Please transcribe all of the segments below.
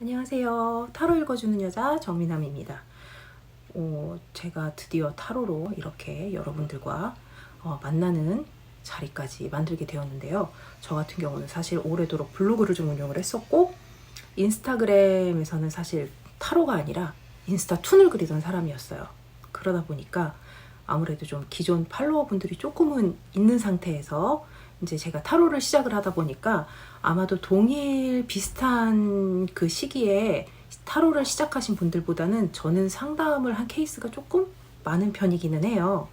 안녕하세요. 타로 읽어주는 여자 정미남입니다. 제가 드디어 타로로 이렇게 여러분들과 만나는 자리까지 만들게 되었는데요. 저 같은 경우는 사실 오래도록 블로그를 좀 운영을 했었고 인스타그램에서는 사실 타로가 아니라 인스타툰을 그리던 사람이었어요. 그러다 보니까 아무래도 좀 기존 팔로워분들이 조금은 있는 상태에서 이제 제가 타로를 시작을 하다 보니까 아마도 동일 비슷한 그 시기에 타로를 시작하신 분들보다는 저는 상담을 한 케이스가 조금 많은 편이기는 해요.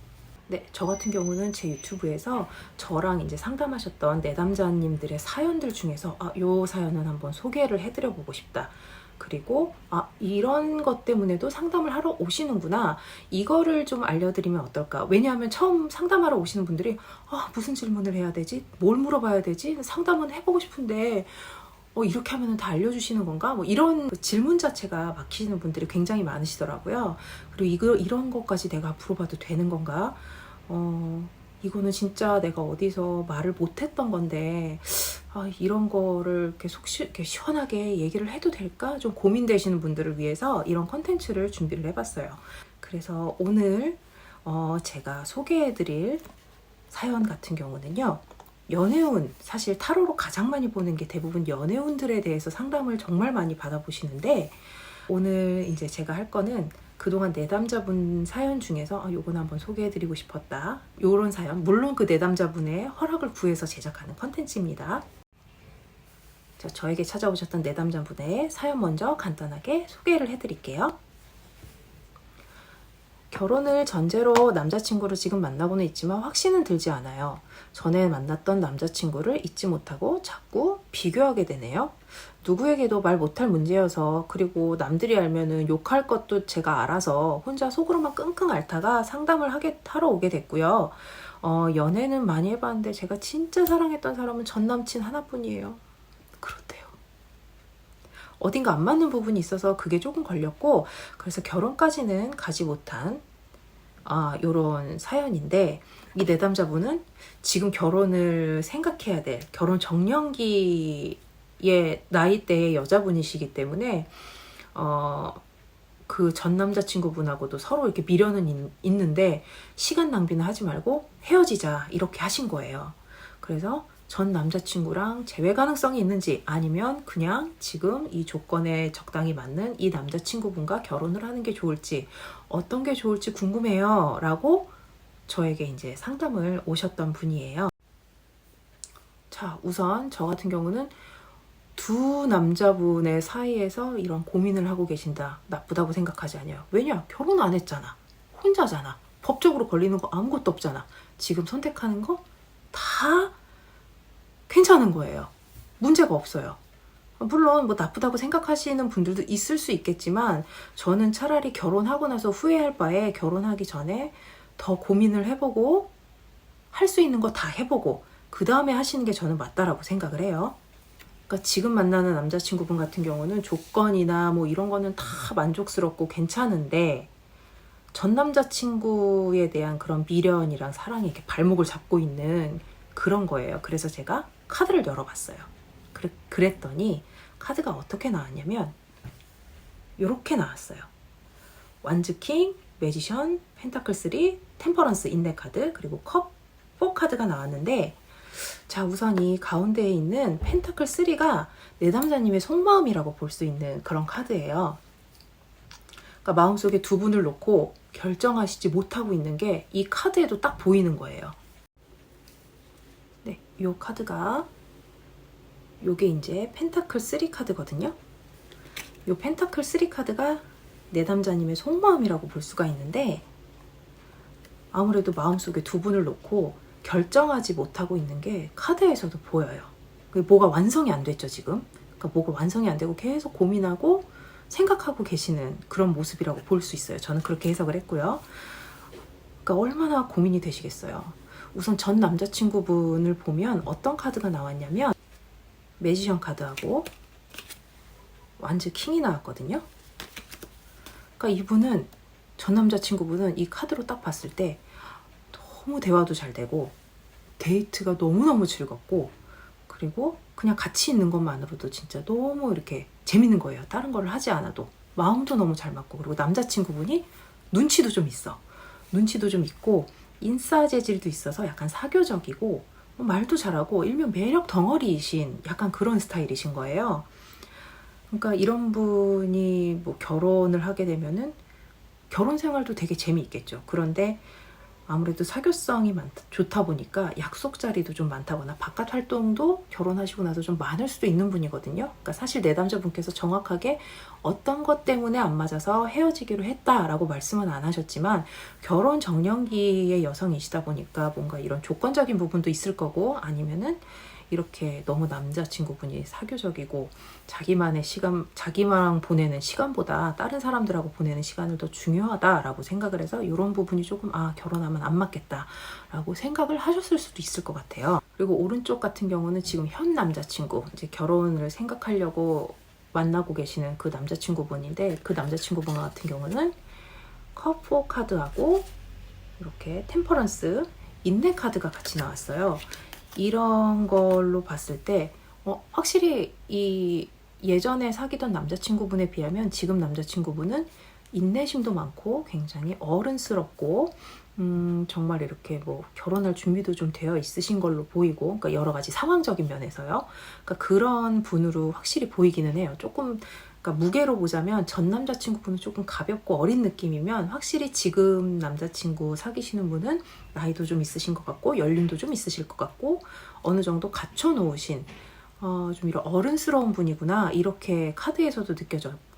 네, 저 같은 경우는 제 유튜브에서 저랑 이제 상담하셨던 내담자님들의 사연들 중에서 요 사연은 한번 소개를 해드려 보고 싶다. 그리고 이런 것 때문에도 상담을 하러 오시는구나. 이거를 좀 알려드리면 어떨까? 왜냐하면 처음 상담하러 오시는 분들이 무슨 질문을 해야 되지? 뭘 물어봐야 되지? 상담은 해보고 싶은데 이렇게 하면 다 알려주시는 건가? 뭐 이런 질문 자체가 막히시는 분들이 굉장히 많으시더라고요. 그리고 이런 것까지 내가 물어봐도 되는 건가? 이거는 진짜 내가 어디서 말을 못했던 건데 이런 거를 이렇게 시원하게 얘기를 해도 될까? 좀 고민되시는 분들을 위해서 이런 컨텐츠를 준비를 해봤어요. 그래서 오늘 제가 소개해드릴 사연 같은 경우는요. 연애운, 사실 타로로 가장 많이 보는 게 대부분 연애운들에 대해서 상담을 정말 많이 받아보시는데 오늘 이제 제가 할 거는 그동안 내담자분 사연 중에서 요건 한번 소개해드리고 싶었다. 요런 사연, 물론 그 내담자분의 허락을 구해서 제작하는 컨텐츠입니다. 자, 저에게 찾아오셨던 내담자분의 사연 먼저 간단하게 소개를 해드릴게요. 결혼을 전제로 남자친구를 지금 만나고는 있지만 확신은 들지 않아요. 전에 만났던 남자친구를 잊지 못하고 자꾸 비교하게 되네요. 누구에게도 말 못할 문제여서, 그리고 남들이 알면은 욕할 것도 제가 알아서 혼자 속으로만 끙끙 앓다가 상담을 하러 오게 됐고요. 연애는 많이 해봤는데 제가 진짜 사랑했던 사람은 전 남친 하나뿐이에요. 그렇대요. 어딘가 안 맞는 부분이 있어서 그게 조금 걸렸고, 그래서 결혼까지는 가지 못한 요런 사연인데, 이 내담자분은 지금 결혼을 생각해야 될 결혼 정년기의 나이대의 여자분이시기 때문에 그 전 남자친구분하고도 서로 이렇게 미련은 있는데 시간 낭비는 하지 말고 헤어지자 이렇게 하신 거예요. 그래서 전 남자친구랑 재회 가능성이 있는지, 아니면 그냥 지금 이 조건에 적당히 맞는 이 남자친구분과 결혼을 하는 게 좋을지, 어떤 게 좋을지 궁금해요 라고 저에게 이제 상담을 오셨던 분이에요. 자, 우선 저 같은 경우는 두 남자분의 사이에서 이런 고민을 하고 계신다, 나쁘다고 생각하지 않아요. 왜냐? 결혼 안 했잖아. 혼자잖아. 법적으로 걸리는 거 아무것도 없잖아. 지금 선택하는 거 다 괜찮은 거예요. 문제가 없어요. 물론 뭐 나쁘다고 생각하시는 분들도 있을 수 있겠지만, 저는 차라리 결혼하고 나서 후회할 바에 결혼하기 전에 더 고민을 해보고 할 수 있는 거 다 해보고 그 다음에 하시는 게 저는 맞다라고 생각을 해요. 그러니까 지금 만나는 남자친구분 같은 경우는 조건이나 뭐 이런 거는 다 만족스럽고 괜찮은데, 전 남자친구에 대한 그런 미련이랑 사랑에 이렇게 발목을 잡고 있는 그런 거예요. 그래서 제가 카드를 열어봤어요. 그랬더니 카드가 어떻게 나왔냐면 이렇게 나왔어요. 완즈 킹, 매지션, 펜타클 3, 템퍼런스 인내 카드, 그리고 컵 4 카드가 나왔는데, 자, 우선 이 가운데에 있는 펜타클 3가 내담자님의 속마음이라고 볼 수 있는 그런 카드예요. 그러니까 마음속에 두 분을 놓고 결정하시지 못하고 있는 게 이 카드에도 딱 보이는 거예요. 네, 이 카드가 요게 이제 펜타클 3 카드거든요. 요 펜타클 3 카드가 내담자님의 속마음이라고 볼 수가 있는데, 아무래도 마음속에 두 분을 놓고 결정하지 못하고 있는 게 카드에서도 보여요. 뭐가 완성이 안 됐죠, 지금. 그러니까 뭐가 완성이 안 되고 계속 고민하고 생각하고 계시는 그런 모습이라고 볼 수 있어요. 저는 그렇게 해석을 했고요. 그러니까 얼마나 고민이 되시겠어요. 우선 전 남자친구분을 보면 어떤 카드가 나왔냐면 매지션 카드하고 완즈 킹이 나왔거든요. 그러니까 이분은, 전 남자친구분은 이 카드로 딱 봤을 때 너무 대화도 잘 되고 데이트가 너무너무 즐겁고, 그리고 그냥 같이 있는 것만으로도 진짜 너무 이렇게 재밌는 거예요. 다른 걸 하지 않아도. 마음도 너무 잘 맞고, 그리고 남자친구분이 눈치도 좀 있어. 눈치도 좀 있고 인싸 재질도 있어서 약간 사교적이고 말도 잘하고 일명 매력 덩어리이신 약간 그런 스타일이신 거예요. 그러니까 이런 분이 뭐 결혼을 하게 되면은 결혼 생활도 되게 재미있겠죠. 그런데 아무래도 사교성이 좋다 보니까 약속 자리도 좀 많다거나 바깥 활동도 결혼하시고 나서 좀 많을 수도 있는 분이거든요. 그러니까 사실 내담자분께서 정확하게 어떤 것 때문에 안 맞아서 헤어지기로 했다라고 말씀은 안 하셨지만 결혼 정년기의 여성이시다 보니까 뭔가 이런 조건적인 부분도 있을 거고, 아니면은 이렇게 너무 남자친구분이 사교적이고 자기만의 시간, 자기만 보내는 시간보다 다른 사람들하고 보내는 시간을 더 중요하다라고 생각을 해서 이런 부분이 조금 결혼하면 안 맞겠다라고 생각을 하셨을 수도 있을 것 같아요. 그리고 오른쪽 같은 경우는 지금 현 남자친구, 이제 결혼을 생각하려고 만나고 계시는 그 남자친구분인데, 그 남자친구분 같은 경우는 컵4 카드하고 이렇게 템퍼런스, 인내 카드가 같이 나왔어요. 이런 걸로 봤을 때 확실히 이 예전에 사귀던 남자친구분에 비하면 지금 남자친구분은 인내심도 많고 굉장히 어른스럽고 정말 이렇게 뭐 결혼할 준비도 좀 되어 있으신 걸로 보이고, 그러니까 여러 가지 상황적인 면에서요. 그러니까 그런 분으로 확실히 보이기는 해요. 조금 그러니까 무게로 보자면 전 남자친구분은 조금 가볍고 어린 느낌이면 확실히 지금 남자친구 사귀시는 분은 나이도 좀 있으신 것 같고 연륜도 좀 있으실 것 같고 어느 정도 갖춰놓으신 좀 이런 어른스러운 분이구나, 이렇게 카드에서도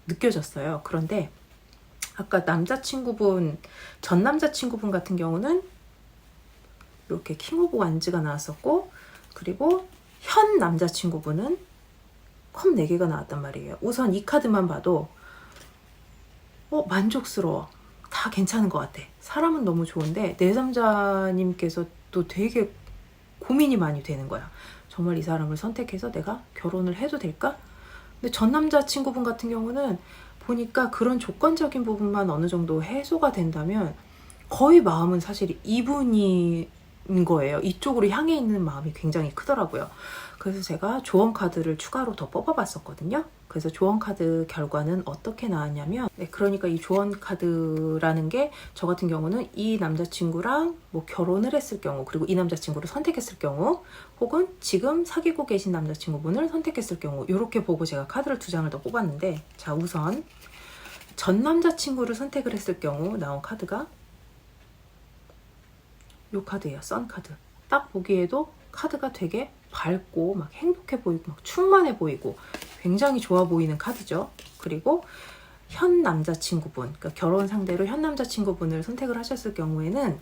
느껴졌어요. 그런데 아까 남자친구분, 전 남자친구분 같은 경우는 이렇게 킹 오브 완즈가 나왔었고, 그리고 현 남자친구분은 컵 4개가 나왔단 말이에요. 우선 이 카드만 봐도 만족스러워. 다 괜찮은 것 같아. 사람은 너무 좋은데 내담자님께서 또 되게 고민이 많이 되는 거야. 정말 이 사람을 선택해서 내가 결혼을 해도 될까? 근데 전 남자친구분 같은 경우는 보니까 그런 조건적인 부분만 어느 정도 해소가 된다면 거의 마음은 사실 이분인 거예요. 이쪽으로 향해 있는 마음이 굉장히 크더라고요. 그래서 제가 조언 카드를 추가로 더 뽑아봤었거든요. 그래서 조언 카드 결과는 어떻게 나왔냐면, 그러니까 이 조언 카드라는 게 저 같은 경우는 이 남자친구랑 뭐 결혼을 했을 경우, 그리고 이 남자친구를 선택했을 경우, 혹은 지금 사귀고 계신 남자친구분을 선택했을 경우, 이렇게 보고 제가 카드를 2장을 더 뽑았는데, 자, 우선 전 남자친구를 선택을 했을 경우 나온 카드가 이 카드예요. 선 카드. 딱 보기에도 카드가 되게 밝고 막 행복해 보이고 막 충만해 보이고 굉장히 좋아 보이는 카드죠. 그리고 현 남자친구분, 그러니까 결혼 상대로 현 남자친구분을 선택을 하셨을 경우에는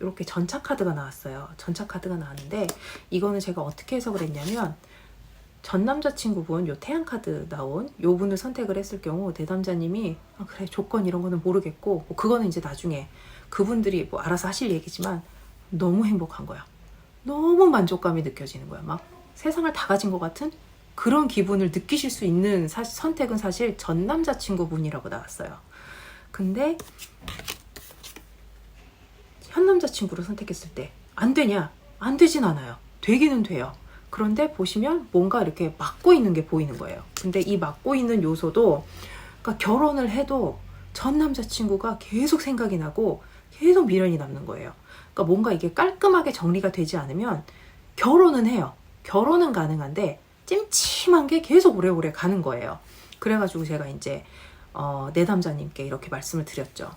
이렇게 전차 카드가 나왔어요. 전차 카드가 나왔는데 이거는 제가 어떻게 해석을 했냐면, 전 남자친구분, 요 태양 카드 나온 요 분을 선택을 했을 경우 내담자님이 그래 조건 이런 거는 모르겠고 뭐 그거는 이제 나중에 그분들이 뭐 알아서 하실 얘기지만 너무 행복한 거야. 너무 만족감이 느껴지는 거야. 막 세상을 다 가진 것 같은 그런 기분을 느끼실 수 있는 선택은 사실 전 남자친구분이라고 나왔어요. 근데 현 남자친구를 선택했을 때 안 되냐? 안 되진 않아요. 되기는 돼요. 그런데 보시면 뭔가 이렇게 막고 있는 게 보이는 거예요. 근데 이 막고 있는 요소도, 그러니까 결혼을 해도 전 남자친구가 계속 생각이 나고 계속 미련이 남는 거예요. 그러니까 뭔가 이게 깔끔하게 정리가 되지 않으면 결혼은 해요. 결혼은 가능한데 찜찜한 게 계속 오래오래 가는 거예요. 그래가지고 제가 이제 내담자님께 이렇게 말씀을 드렸죠.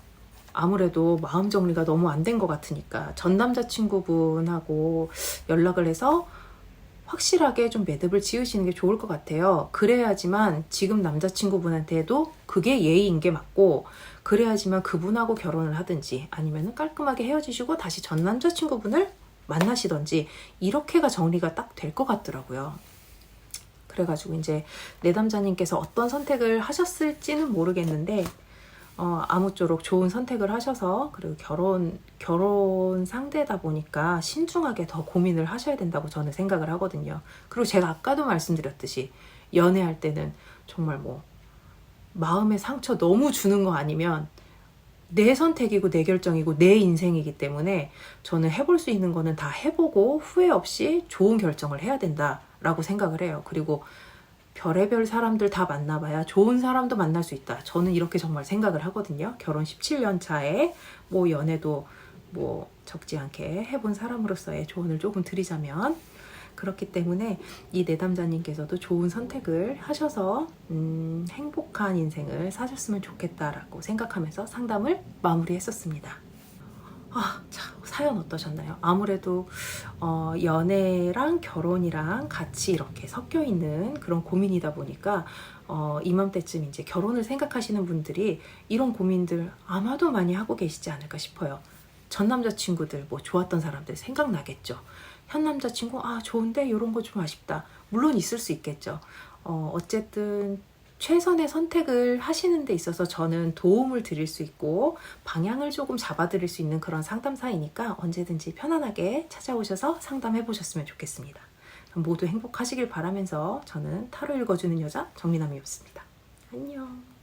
아무래도 마음 정리가 너무 안 된 것 같으니까 전 남자친구분하고 연락을 해서 확실하게 좀 매듭을 지으시는 게 좋을 것 같아요. 그래야지만 지금 남자친구분한테도 그게 예의인 게 맞고, 그래야지만 그분하고 결혼을 하든지 아니면 깔끔하게 헤어지시고 다시 전 남자친구분을 만나시던지 이렇게가 정리가 딱 될 것 같더라고요. 그래가지고 이제 내담자님께서 어떤 선택을 하셨을지는 모르겠는데 아무쪼록 좋은 선택을 하셔서, 그리고 결혼 상대다 보니까 신중하게 더 고민을 하셔야 된다고 저는 생각을 하거든요. 그리고 제가 아까도 말씀드렸듯이 연애할 때는 정말 뭐 마음의 상처 너무 주는 거 아니면 내 선택이고 내 결정이고 내 인생이기 때문에 저는 해볼 수 있는 거는 다 해보고 후회 없이 좋은 결정을 해야 된다라고 생각을 해요. 그리고 별의별 사람들 다 만나봐야 좋은 사람도 만날 수 있다. 저는 이렇게 정말 생각을 하거든요. 결혼 17년 차에 뭐 연애도 뭐 적지 않게 해본 사람으로서의 조언을 조금 드리자면, 그렇기 때문에 이 내담자님께서도 좋은 선택을 하셔서 행복한 인생을 사셨으면 좋겠다라고 생각하면서 상담을 마무리했었습니다. 자, 사연 어떠셨나요? 아무래도 연애랑 결혼이랑 같이 이렇게 섞여 있는 그런 고민이다 보니까 이맘때쯤 이제 결혼을 생각하시는 분들이 이런 고민들 아마도 많이 하고 계시지 않을까 싶어요. 전 남자친구들, 뭐 좋았던 사람들 생각나겠죠. 현 남자친구 좋은데 이런 거 좀 아쉽다. 물론 있을 수 있겠죠. 어쨌든 최선의 선택을 하시는 데 있어서 저는 도움을 드릴 수 있고 방향을 조금 잡아드릴 수 있는 그런 상담사이니까 언제든지 편안하게 찾아오셔서 상담해 보셨으면 좋겠습니다. 모두 행복하시길 바라면서 저는 타로 읽어주는 여자 정미남이었습니다. 안녕.